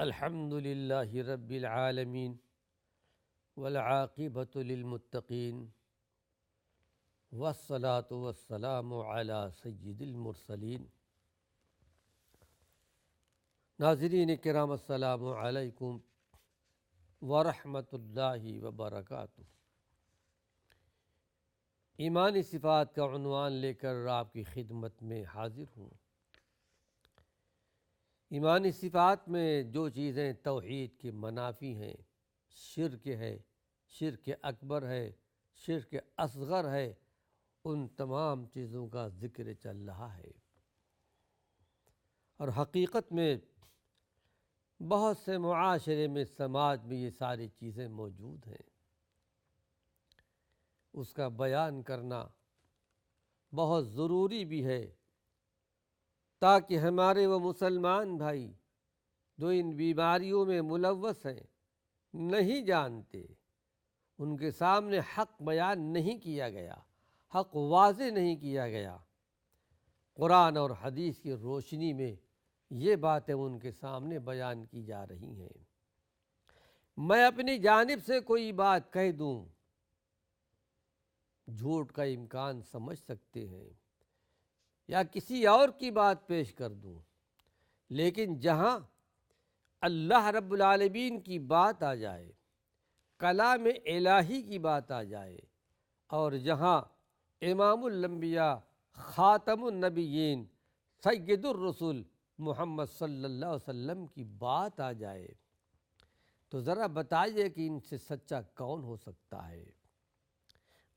الحمد للہ رب العالمین والعاقبۃ للمتقین والصلاة والسلام علی سید المرسلین۔ ناظرین کرام السلام علیکم ورحمۃ اللہ وبرکاتہ۔ ایمانی صفات کا عنوان لے کر آپ کی خدمت میں حاضر ہوں۔ ایمانی صفات میں جو چیزیں توحید کے منافی ہیں، شرک ہے، شرک اکبر ہے، شرک اصغر ہے، ان تمام چیزوں کا ذکر چل رہا ہے۔ اور حقیقت میں بہت سے معاشرے میں، سماج میں یہ ساری چیزیں موجود ہیں۔ اس کا بیان کرنا بہت ضروری بھی ہے، تاکہ ہمارے وہ مسلمان بھائی جو ان بیماریوں میں ملوث ہیں، نہیں جانتے، ان کے سامنے حق بیان نہیں کیا گیا، حق واضح نہیں کیا گیا۔ قرآن اور حدیث کی روشنی میں یہ باتیں ان کے سامنے بیان کی جا رہی ہیں۔ میں اپنی جانب سے کوئی بات کہہ دوں، جھوٹ کا امکان سمجھ سکتے ہیں، یا کسی اور کی بات پیش کر دوں، لیکن جہاں اللہ رب العالمین کی بات آ جائے، کلام الہی کی بات آ جائے، اور جہاں امام الانبیاء خاتم النبیین سید الرسول محمد صلی اللہ علیہ وسلم کی بات آ جائے، تو ذرا بتائیے کہ ان سے سچا کون ہو سکتا ہے؟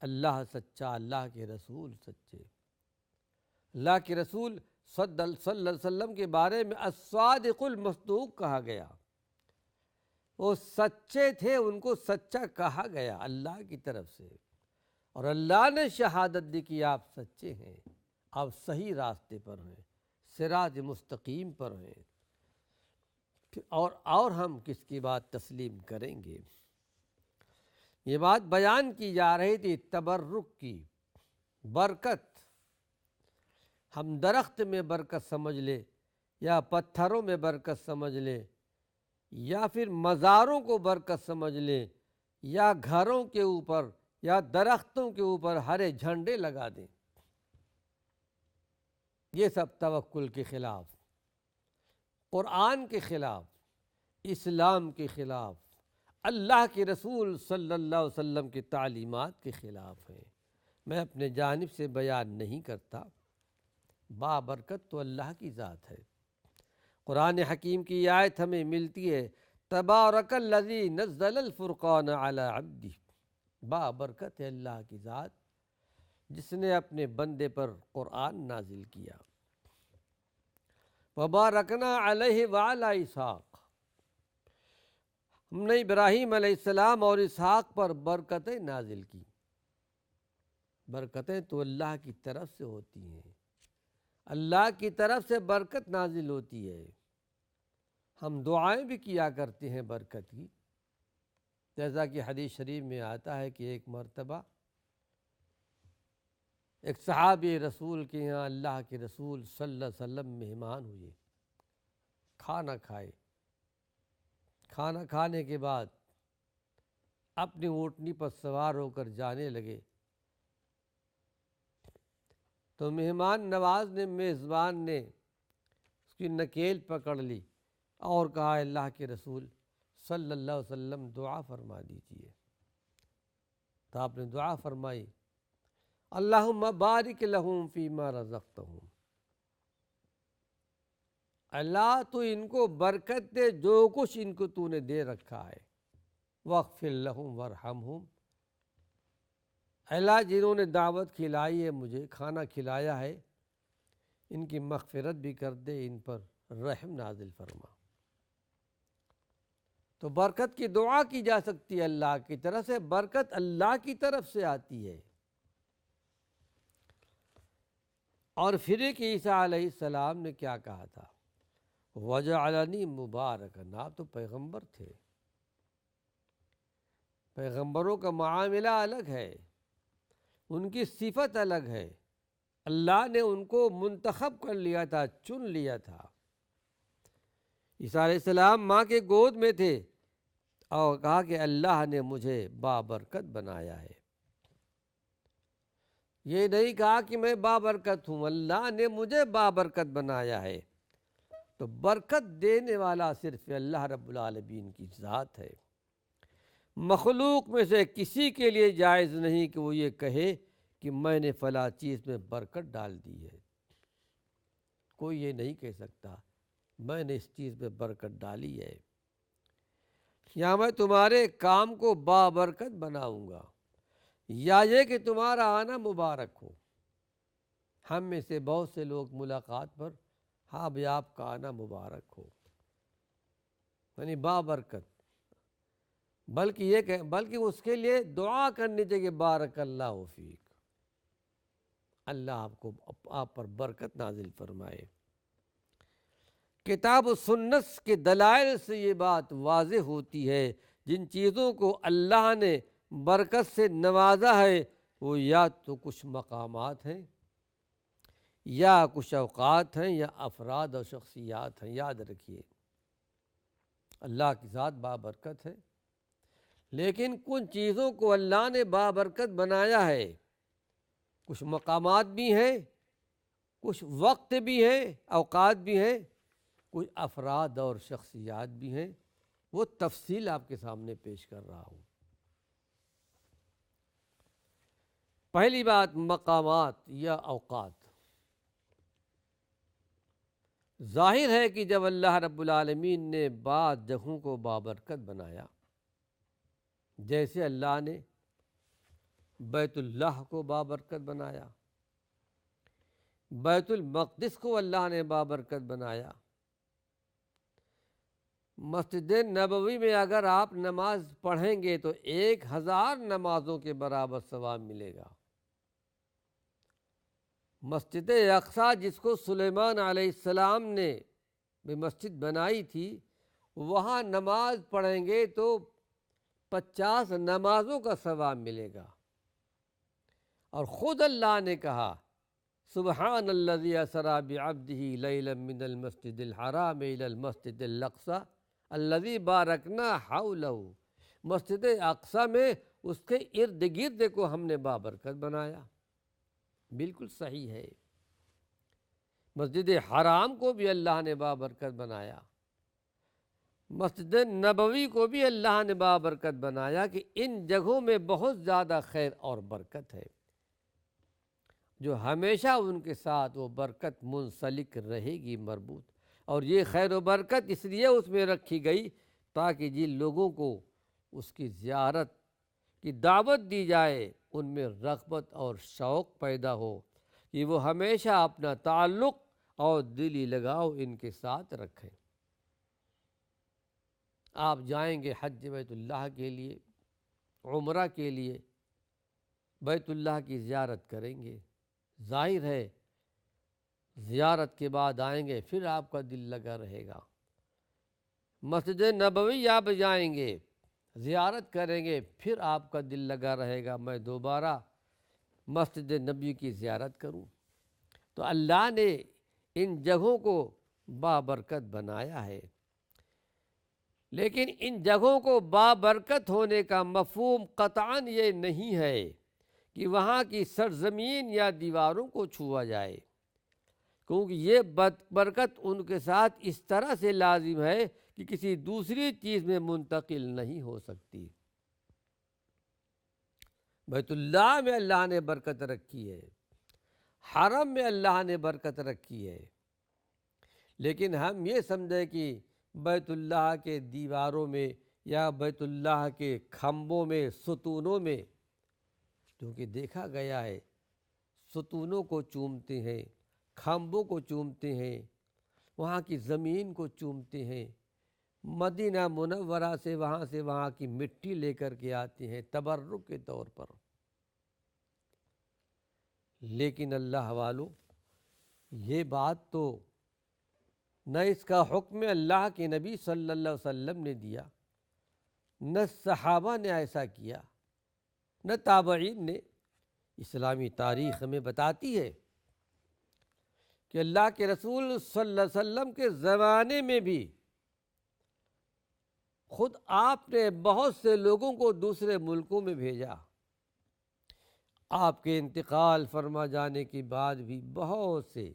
اللہ سچا، اللہ کے رسول سچے۔ اللہ کے رسول صلی اللہ علیہ وسلم کے بارے میں الصادق المصدوق کہا گیا۔ وہ سچے تھے، ان کو سچا کہا گیا اللہ کی طرف سے، اور اللہ نے شہادت دی کہ آپ سچے ہیں، آپ صحیح راستے پر ہیں، صراط مستقیم پر ہیں۔ اور ہم کس کی بات تسلیم کریں گے؟ یہ بات بیان کی جا رہی تھی تبرک کی، برکت۔ ہم درخت میں برکت سمجھ لیں، یا پتھروں میں برکت سمجھ لیں، یا پھر مزاروں کو برکت سمجھ لیں، یا گھروں کے اوپر یا درختوں کے اوپر ہرے جھنڈے لگا دیں، یہ سب توکل کے خلاف، قرآن کے خلاف، اسلام کے خلاف، اللہ کے رسول صلی اللہ علیہ وسلم کی تعلیمات کے خلاف ہیں۔ میں اپنے جانب سے بیان نہیں کرتا، بابرکت تو اللہ کی ذات ہے۔ قرآن حکیم کی آیت ہمیں ملتی ہے، تبارک الذی نزل الفرقان علی عبدہ۔ بابرکت ہے اللہ کی ذات جس نے اپنے بندے پر قرآن نازل کیا۔ وبارکنا علیہ وعلی اسحاق۔ ہم نے ابراہیم علیہ السلام اور اسحاق پر برکتیں نازل کی۔ برکتیں تو اللہ کی طرف سے ہوتی ہیں، اللہ کی طرف سے برکت نازل ہوتی ہے۔ ہم دعائیں بھی کیا کرتے ہیں برکت کی، جیسا کہ حدیث شریف میں آتا ہے کہ ایک مرتبہ ایک صحابی رسول کے یہاں اللہ کے رسول صلی اللہ علیہ وسلم مہمان ہوئے، کھانا کھائے۔ کھانا کھانے کے بعد اپنی اونٹنی پر سوار ہو کر جانے لگے، تو مہمان نواز نے، میزبان نے اس کی نکیل پکڑ لی اور کہا، اللہ کے رسول صلی اللہ علیہ وسلم دعا فرما دیجیے۔ تو آپ نے دعا فرمائی، اللہم بارک لہم فیما رزقتہم۔ اللہ تو ان کو برکت دے جو کچھ ان کو تو نے دے رکھا ہے، واغفر لہم وارحمہم۔ اللہ جنہوں نے دعوت کھلائی ہے، مجھے کھانا کھلایا ہے، ان کی مغفرت بھی کر دے، ان پر رحم نازل فرما۔ تو برکت کی دعا کی جا سکتی ہے اللہ کی طرف سے، برکت اللہ کی طرف سے آتی ہے۔ اور پھر ایک عیسیٰ علیہ السلام نے کیا کہا تھا، وَجَعَلَنِي مُبَارَكًا۔ آپ تو پیغمبر تھے، پیغمبروں کا معاملہ الگ ہے، ان کی صفت الگ ہے، اللہ نے ان کو منتخب کر لیا تھا، چن لیا تھا۔ عیسیٰ علیہ السلام ماں کے گود میں تھے اور کہا کہ اللہ نے مجھے بابرکت بنایا ہے۔ یہ نہیں کہا کہ میں بابرکت ہوں، اللہ نے مجھے بابرکت بنایا ہے۔ تو برکت دینے والا صرف اللہ رب العالمین کی ذات ہے۔ مخلوق میں سے کسی کے لیے جائز نہیں کہ وہ یہ کہے کہ میں نے فلاں چیز میں برکت ڈال دی ہے۔ کوئی یہ نہیں کہہ سکتا میں نے اس چیز میں برکت ڈالی ہے، یا میں تمہارے کام کو بابرکت بناؤں گا، یا یہ کہ تمہارا آنا مبارک ہو۔ ہم میں سے بہت سے لوگ ملاقات پر ہاں بھائی آپ کا آنا مبارک ہو، یعنی بابرکت، بلکہ اس کے لیے دعا کرنی چاہیے بارک اللہ فیک، اللہ آپ پر برکت نازل فرمائے۔ کتاب و سنت کے دلائل سے یہ بات واضح ہوتی ہے، جن چیزوں کو اللہ نے برکت سے نوازا ہے وہ یا تو کچھ مقامات ہیں، یا کچھ اوقات ہیں، یا افراد اور شخصیات ہیں۔ یاد رکھیے اللہ کی ذات بابرکت ہے، لیکن کن چیزوں کو اللہ نے بابرکت بنایا ہے، کچھ مقامات بھی ہیں، کچھ وقت بھی ہیں، اوقات بھی ہیں، کچھ افراد اور شخصیات بھی ہیں۔ وہ تفصیل آپ کے سامنے پیش کر رہا ہوں۔ پہلی بات مقامات یا اوقات۔ ظاہر ہے کہ جب اللہ رب العالمین نے بعض جگہوں کو بابرکت بنایا، جیسے اللہ نے بیت اللہ کو بابرکت بنایا، بیت المقدس کو اللہ نے بابرکت بنایا، مسجد نبوی میں اگر آپ نماز پڑھیں گے تو 1000 نمازوں کے برابر ثواب ملے گا۔ مسجد اقصیٰ جس کو سلیمان علیہ السلام نے بھی مسجد بنائی تھی، وہاں نماز پڑھیں گے تو 50 نمازوں کا ثواب ملے گا۔ اور خود اللہ نے کہا سبحان الذی اسری بعبدہ لیلا من المسجد الحرام الی المسجد الاقصی الذی بارکنا حولہ، مسجد اقصیٰ میں اس کے ارد گرد کو ہم نے بابرکت بنایا۔ بالکل صحیح ہے، مسجد حرام کو بھی اللہ نے بابرکت بنایا، مسجد نبوی کو بھی اللہ نے بابرکت بنایا، کہ ان جگہوں میں بہت زیادہ خیر اور برکت ہے، جو ہمیشہ ان کے ساتھ وہ برکت منسلک رہے گی، مربوط۔ اور یہ خیر و برکت اس لیے اس میں رکھی گئی تاکہ جن لوگوں کو اس کی زیارت کی دعوت دی جائے ان میں رغبت اور شوق پیدا ہو کہ وہ ہمیشہ اپنا تعلق اور دلی لگاؤ ان کے ساتھ رکھیں۔ آپ جائیں گے حج بیت اللہ کے لیے، عمرہ کے لیے، بیت اللہ کی زیارت کریں گے، ظاہر ہے زیارت کے بعد آئیں گے پھر آپ کا دل لگا رہے گا۔ مسجد نبوی آپ جائیں گے، زیارت کریں گے، پھر آپ کا دل لگا رہے گا میں دوبارہ مسجد نبی کی زیارت کروں۔ تو اللہ نے ان جگہوں کو بابرکت بنایا ہے، لیکن ان جگہوں کو بابرکت ہونے کا مفہوم قطعاً یہ نہیں ہے کہ وہاں کی سرزمین یا دیواروں کو چھوا جائے، کیونکہ یہ برکت ان کے ساتھ اس طرح سے لازم ہے کہ کسی دوسری چیز میں منتقل نہیں ہو سکتی۔ بیت اللہ میں اللہ نے برکت رکھی ہے، حرم میں اللہ نے برکت رکھی ہے، لیکن ہم یہ سمجھیں کہ بیت اللہ کے دیواروں میں یا بیت اللہ کے کھمبوں میں، ستونوں میں، کیونکہ دیکھا گیا ہے ستونوں کو چومتے ہیں، کھمبوں کو چومتے ہیں، وہاں کی زمین کو چومتے ہیں، مدینہ منورہ سے وہاں کی مٹی لے کر کے آتے ہیں تبرک کے طور پر۔ لیکن اللہ والو، یہ بات تو نہ اس کا حکم اللہ کے نبی صلی اللہ علیہ وسلم نے دیا، نہ صحابہ نے ایسا کیا، نہ تابعین نے۔ اسلامی تاریخ ہمیں بتاتی ہے کہ اللہ کے رسول صلی اللہ علیہ وسلم کے زمانے میں بھی خود آپ نے بہت سے لوگوں کو دوسرے ملکوں میں بھیجا۔ آپ کے انتقال فرما جانے کے بعد بھی بہت سے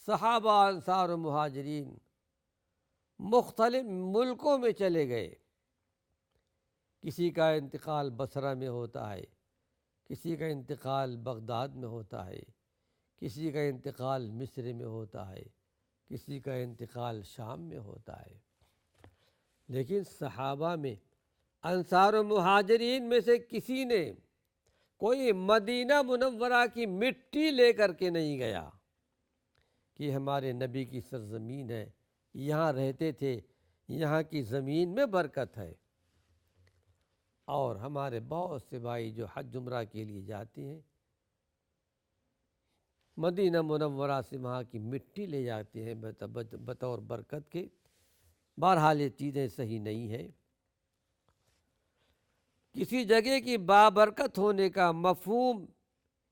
صحابہ، انصار و مہاجرین مختلف ملکوں میں چلے گئے۔ کسی کا انتقال بصرہ میں ہوتا ہے، کسی کا انتقال بغداد میں ہوتا ہے، کسی کا انتقال مصر میں ہوتا ہے، کسی کا انتقال شام میں ہوتا ہے۔ لیکن صحابہ میں، انصار و مہاجرین میں سے کسی نے کوئی مدینہ منورہ کی مٹی لے کر کے نہیں گیا کہ ہمارے نبی کی سرزمین ہے، یہاں رہتے تھے، یہاں کی زمین میں برکت ہے۔ اور ہمارے بہت سے بھائی جو حج عمرہ کے لیے جاتے ہیں، مدینہ منورہ سے وہاں کی مٹی لے جاتے ہیں بطور برکت کے۔ بہرحال یہ چیزیں صحیح نہیں ہیں۔ کسی جگہ کی بابرکت ہونے کا مفہوم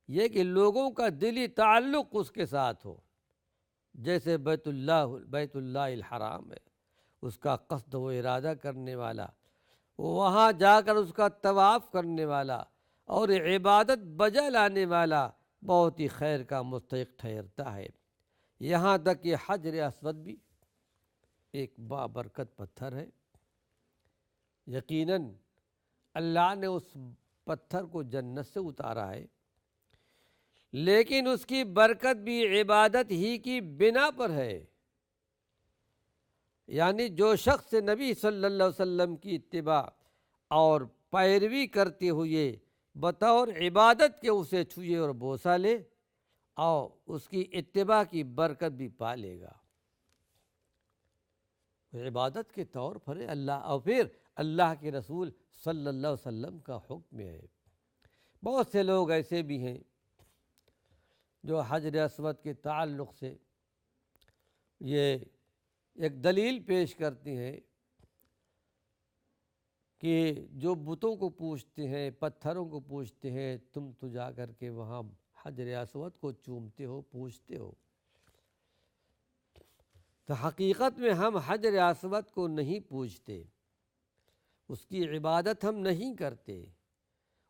یہ کہ لوگوں کا دلی تعلق اس کے ساتھ ہو، جیسے بیت اللہ الحرام ہے، اس کا قصد و ارادہ کرنے والا، وہاں جا کر اس کا طواف کرنے والا اور عبادت بجا لانے والا بہت ہی خیر کا مستحق ٹھہرتا ہے۔ یہاں تک کہ حجر اسود بھی ایک بابرکت پتھر ہے۔ یقیناً اللہ نے اس پتھر کو جنت سے اتارا ہے، لیکن اس کی برکت بھی عبادت ہی کی بنا پر ہے۔ یعنی جو شخص نبی صلی اللہ علیہ وسلم کی اتباع اور پیروی کرتے ہوئے بطور عبادت کے اسے چھوئے اور بوسہ لے، اور اس کی اتباع کی برکت بھی پا لے گا۔ عبادت کے طور پر اللہ اور پھر اللہ کے رسول صلی اللہ علیہ وسلم کا حکم ہے۔ بہت سے لوگ ایسے بھی ہیں جو حجر اسود کے تعلق سے یہ ایک دلیل پیش کرتے ہیں کہ جو بتوں کو پوجتے ہیں، پتھروں کو پوجتے ہیں، تم تو جا کر کے وہاں حجر اسود کو چومتے ہو، پوجتے ہو۔ تو حقیقت میں ہم حجر اسود کو نہیں پوجتے، اس کی عبادت ہم نہیں کرتے،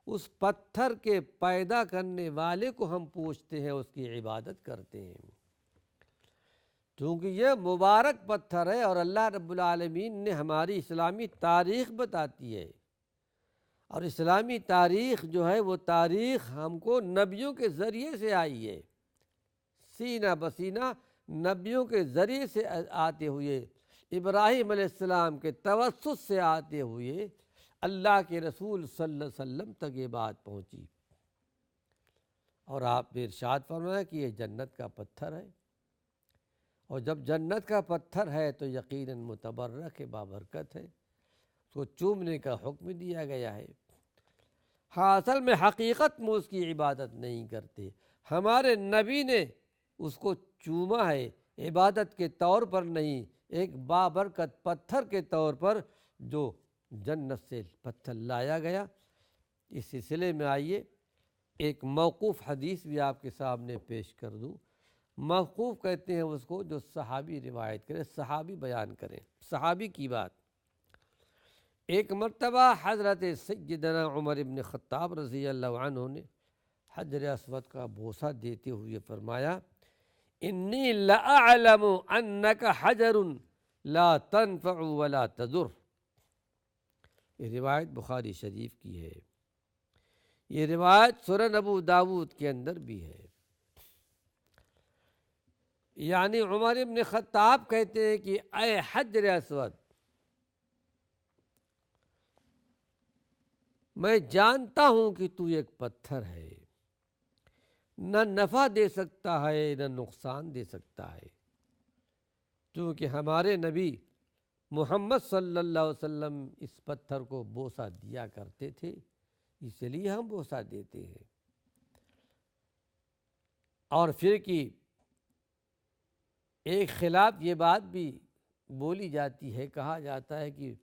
اس پتھر کے پیدا کرنے والے کو ہم پوجتے ہیں، اس کی عبادت کرتے ہیں، کیونکہ یہ مبارک پتھر ہے اور اللہ رب العالمین نے ہماری اسلامی تاریخ بتاتی ہے، اور اسلامی تاریخ جو ہے وہ تاریخ ہم کو نبیوں کے ذریعے سے آئی ہے، سینہ بسینہ نبیوں کے ذریعے سے آتے ہوئے، ابراہیم علیہ السلام کے توسط سے آتے ہوئے اللہ کے رسول صلی اللہ علیہ وسلم تک یہ بات پہنچی، اور آپ نے ارشاد فرمایا کہ یہ جنت کا پتھر ہے، اور جب جنت کا پتھر ہے تو یقیناً متبرک ہے، بابرکت ہے، اس کو چومنے کا حکم دیا گیا ہے۔ ہاں، اصل میں حقیقت میں اس کی عبادت نہیں کرتے، ہمارے نبی نے اس کو چوما ہے، عبادت کے طور پر نہیں، ایک بابرکت پتھر کے طور پر جو جنت سے پتھر لایا گیا۔ اس سلسلے میں آئیے ایک موقوف حدیث بھی آپ کے سامنے پیش کر دوں۔ موقوف کہتے ہیں اس کو جو صحابی روایت کرے، صحابی بیان کریں، صحابی کی بات۔ ایک مرتبہ حضرت سیدنا عمر بن خطاب رضی اللہ عنہ نے حجر اسود کا بوسہ دیتے ہوئے فرمایا، انی لأعلم انک حجر لا تنفع ولا تضر۔ یہ روایت بخاری شریف کی ہے، یہ روایت سنن ابو داود کے اندر بھی ہے۔ یعنی عمر ابن خطاب کہتے ہیں کہ اے حجر اسود، میں جانتا ہوں کہ تو ایک پتھر ہے، نہ نفع دے سکتا ہے نہ نقصان دے سکتا ہے، کیونکہ ہمارے نبی محمد صلی اللہ علیہ وسلم اس پتھر کو بوسہ دیا کرتے تھے، اس لیے ہم بوسہ دیتے ہیں۔ اور پھر کی ایک خلاف یہ بات بھی بولی جاتی ہے، کہا جاتا ہے کہ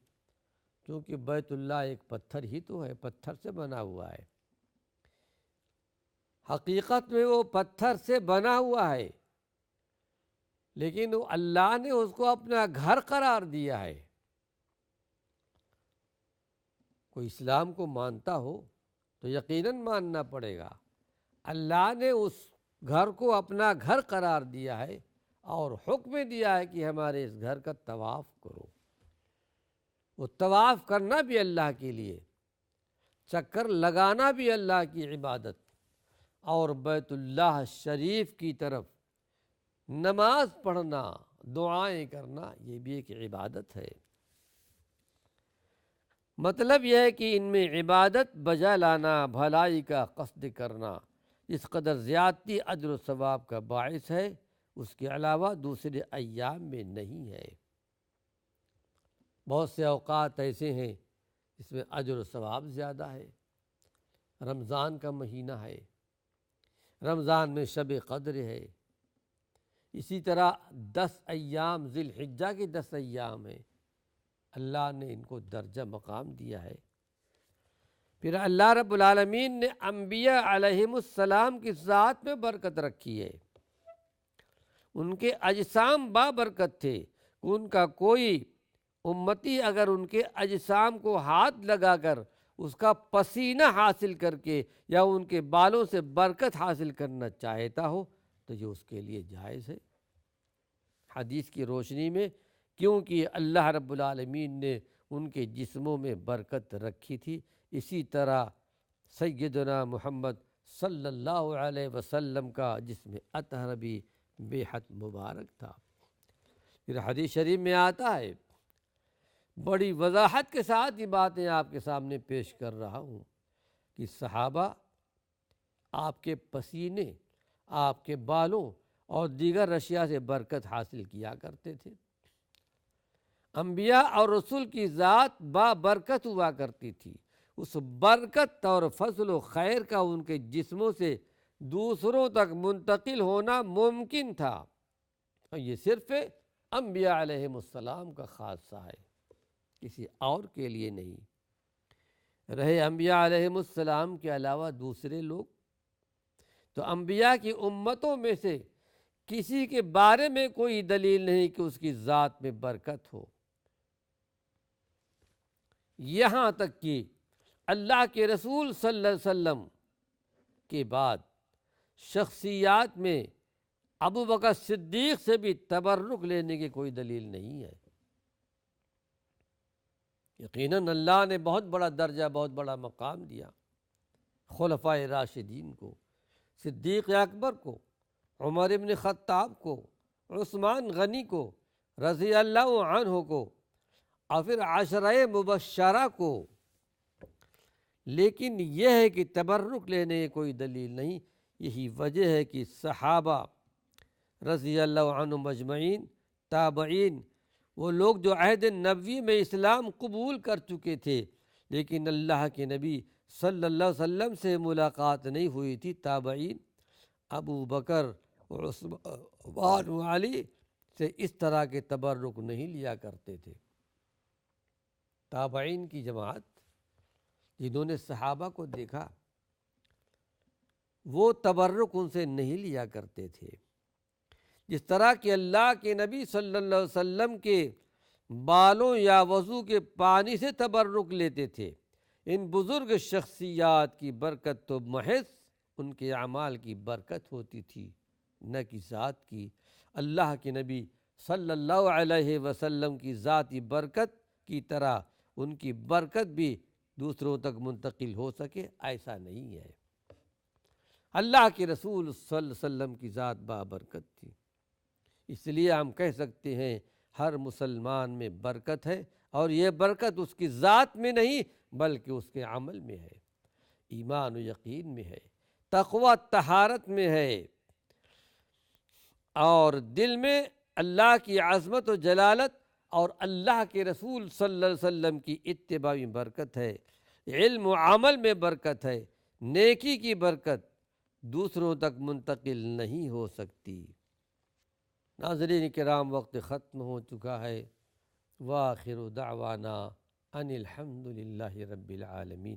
کیونکہ بیت اللہ ایک پتھر ہی تو ہے، پتھر سے بنا ہوا ہے، حقیقت میں وہ پتھر سے بنا ہوا ہے، لیکن اللہ نے اس کو اپنا گھر قرار دیا ہے، کوئی اسلام کو مانتا ہو تو یقیناً ماننا پڑے گا اللہ نے اس گھر کو اپنا گھر قرار دیا ہے اور حکم دیا ہے کہ ہمارے اس گھر کا طواف کرو۔ وہ طواف کرنا بھی اللہ کے لیے، چکر لگانا بھی اللہ کی عبادت، اور بیت اللہ شریف کی طرف نماز پڑھنا، دعائیں کرنا، یہ بھی ایک عبادت ہے۔ مطلب یہ ہے کہ ان میں عبادت بجا لانا، بھلائی کا قصد کرنا اس قدر زیادتی اجر و ثواب کا باعث ہے، اس کے علاوہ دوسرے ایام میں نہیں ہے۔ بہت سے اوقات ایسے ہیں اس میں اجر و ثواب زیادہ ہے۔ رمضان کا مہینہ ہے، رمضان میں شب قدر ہے، اسی طرح 10 ایام ذی الحجہ کے 10 ایام ہیں، اللہ نے ان کو درجہ مقام دیا ہے۔ پھر اللہ رب العالمین نے انبیاء علیہم السلام کی ذات میں برکت رکھی ہے۔ ان کے اجسام بابرکت تھے، ان کا کوئی امتی اگر ان کے اجسام کو ہاتھ لگا کر اس کا پسینہ حاصل کر کے یا ان کے بالوں سے برکت حاصل کرنا چاہتا ہو تو یہ اس کے لیے جائز ہے حدیث کی روشنی میں، کیونکہ اللہ رب العالمین نے ان کے جسموں میں برکت رکھی تھی۔ اسی طرح سیدنا محمد صلی اللہ علیہ وسلم کا جسم اطہر بھی بے حد مبارک تھا۔ پھر حدیث شریف میں آتا ہے، بڑی وضاحت کے ساتھ یہ باتیں آپ کے سامنے پیش کر رہا ہوں کہ صحابہ آپ کے پسینے، آپ کے بالوں اور دیگر اشیاء سے برکت حاصل کیا کرتے تھے۔ انبیاء اور رسول کی ذات بابرکت ہوا کرتی تھی، اس برکت اور فضل و خیر کا ان کے جسموں سے دوسروں تک منتقل ہونا ممکن تھا، اور یہ صرف انبیاء علیہم السلام کا خاصہ ہے، کسی اور کے لیے نہیں۔ رہے انبیاء علیہم السلام کے علاوہ دوسرے لوگ، تو انبیاء کی امتوں میں سے کسی کے بارے میں کوئی دلیل نہیں کہ اس کی ذات میں برکت ہو، یہاں تک کہ اللہ کے رسول صلی اللہ علیہ وسلم کے بعد شخصیات میں ابو بکر صدیق سے بھی تبرک لینے کی کوئی دلیل نہیں ہے۔ یقیناً اللہ نے بہت بڑا درجہ، بہت بڑا مقام دیا خلفائے راشدین کو، صدیق اکبر کو، عمر ابن خطاب کو، عثمان غنی کو رضی اللہ عنہ کو، اور پھر عشرہ مبشرہ کو، لیکن یہ ہے کہ تبرک لینے کی کوئی دلیل نہیں۔ یہی وجہ ہے کہ صحابہ رضی اللہ عنہم اجمعین، تابعین، وہ لوگ جو عہد نبوی میں اسلام قبول کر چکے تھے لیکن اللہ کے نبی صلی اللہ علیہ وسلم سے ملاقات نہیں ہوئی تھی، تابعین ابو بکر اور عثمان و علی سے اس طرح کے تبرک نہیں لیا کرتے تھے۔ تابعین کی جماعت جنہوں نے صحابہ کو دیکھا وہ تبرک ان سے نہیں لیا کرتے تھے، جس طرح کہ اللہ کے نبی صلی اللہ علیہ وسلم کے بالوں یا وضو کے پانی سے تبرک لیتے تھے۔ ان بزرگ شخصیات کی برکت تو محض ان کے اعمال کی برکت ہوتی تھی، نہ کہ ذات کی۔ اللہ کے نبی صلی اللہ علیہ وسلم کی ذاتی برکت کی طرح ان کی برکت بھی دوسروں تک منتقل ہو سکے ایسا نہیں ہے۔ اللہ کے رسول صلی اللہ علیہ وسلم کی ذات بابرکت تھی، اس لیے ہم کہہ سکتے ہیں ہر مسلمان میں برکت ہے، اور یہ برکت اس کی ذات میں نہیں بلکہ اس کے عمل میں ہے، ایمان و یقین میں ہے، تقوی طہارت میں ہے، اور دل میں اللہ کی عظمت و جلالت اور اللہ کے رسول صلی اللہ علیہ وسلم کی اتباع میں برکت ہے، علم و عمل میں برکت ہے، نیکی کی برکت دوسروں تک منتقل نہیں ہو سکتی۔ ناظرین کرام، وقت ختم ہو چکا ہے، وآخر دعوانا ان الحمد للہ رب العالمین۔